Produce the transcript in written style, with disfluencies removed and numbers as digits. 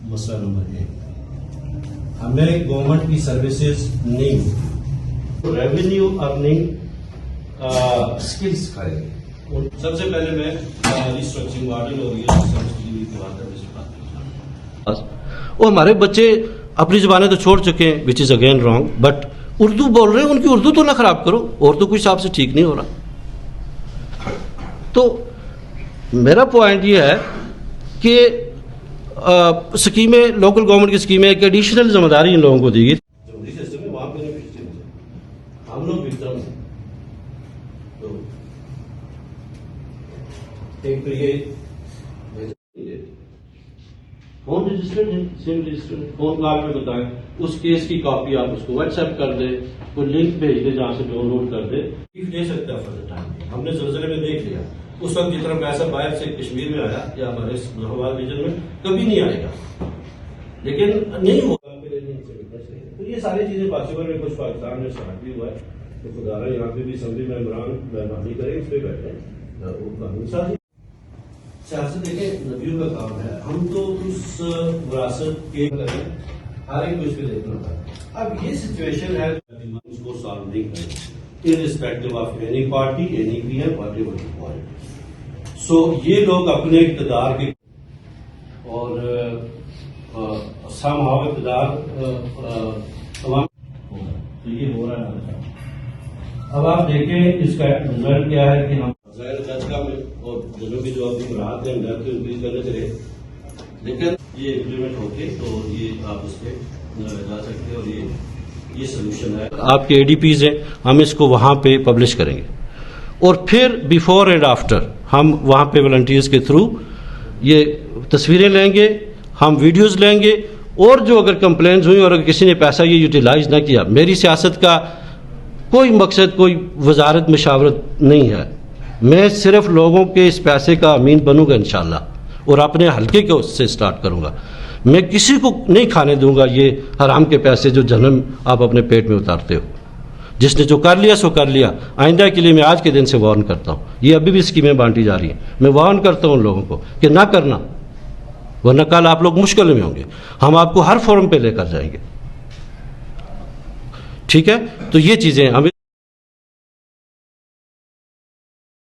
مسئلہ نمبر 1. ہمیں گورنمنٹ کی سروسز نہیں ہوتی، ریونیو ارننگ اسکلس سکھائے گے. سب سے پہلے میں ریسٹرکچرنگ ماڈل اور یہ سبسڈی کی بات کرنا. اور ہمارے بچے اپنی زبانیں تو چھوڑ چکے ہیں which is again wrong, but Urdu بول رہے ہیں، ان کی اردو تو نہ خراب کرو، اور تو کوئی حساب سے ٹھیک نہیں ہو رہا. تو میرا پوائنٹ یہ ہے کہ اسکیمیں، لوکل گورنمنٹ کی اسکیمیں ایک ایڈیشنل ذمہ داری ان لوگوں کو دی گئی. جمہوری سسٹم ہے، وہاں پہ نہیں پھرتے ہیں، ہم لوگ بھیتر میں. تو ایک تو یہ فون رجسٹرڈ ہے، سم رجسٹرڈ ہے، فون کال پہ بتائیں، اس کیس کی کاپی آپ اس کو واٹس ایپ کر دیں، کوئی لنک بھیج دیں جہاں سے ڈاؤن لوڈ کر دیں. دے سکتا ہے فار ٹائم. ہم نے زلزلے میں دیکھ لیا اس وقت جتنا پیسہ باہر سے کشمیر میں آیا یا ہمارے ظفرآباد ریجن میں کبھی نہیں آئے گا، لیکن نہیں ہوگا. تو یہ ساری چیزیں پاسبل میں کچھ پاکستان میں اسٹارٹ بھی ہوا ہے. تو خدا رہا یہاں پہ بھی اسمبلی ممبران مہربانی کریں، اس پہ بیٹھے وہ قانون سازی. سیاست دیکھیں نبیوں کا کام ہے، ہم تو اس وراثت کے ہر ایک کو اس پہ دیکھنا ہوتا ہے. اب یہ سچویشن ہے اس کو سالو نہیں کریں irrespective of any party, any P M, whatever point. So یہ لوگ اپنے اقتدار کے اور سم ہاؤ اقتدار تمام تو یہ ہو رہا ہے. اب آپ دیکھیں اس کا رزلٹ کیا ہے کہ ہم ظاہر جج کا میں اور ججوں کی جو ابھی مراحت ہیں ڈر کے انکریز کرنے چلے، لیکن یہ امپلیمنٹ ہو کے تو یہ آپ اس پہ جا سکتے ہیں اور یہ سولوشن ہے. آپ کے اے ڈی پیز ہیں، ہم اس کو وہاں پہ پبلش کریں گے، اور پھر بیفور اینڈ آفٹر ہم وہاں پہ والنٹیئرز کے تھرو یہ تصویریں لیں گے، ہم ویڈیوز لیں گے، اور جو اگر کمپلینز ہوئی اور اگر کسی نے پیسہ یہ یوٹیلائز نہ کیا، میری سیاست کا کوئی مقصد کوئی وزارت مشاورت نہیں ہے. میں صرف لوگوں کے اس پیسے کا امین بنوں گا انشاءاللہ، اور اپنے حلقے کو اس سے سٹارٹ کروں گا. میں کسی کو نہیں کھانے دوں گا یہ حرام کے پیسے جو جہنم آپ اپنے پیٹ میں اتارتے ہو. جس نے جو کر لیا سو کر لیا. آئندہ کے لیے میں آج کے دن سے وارن کرتا ہوں. یہ ابھی بھی اسکیمیں بانٹی جا رہی ہیں، میں وارن کرتا ہوں ان لوگوں کو کہ نہ کرنا، ورنہ کل آپ لوگ مشکل میں ہوں گے. ہم آپ کو ہر فورم پہ لے کر جائیں گے. ٹھیک ہے؟ تو یہ چیزیں ہمیں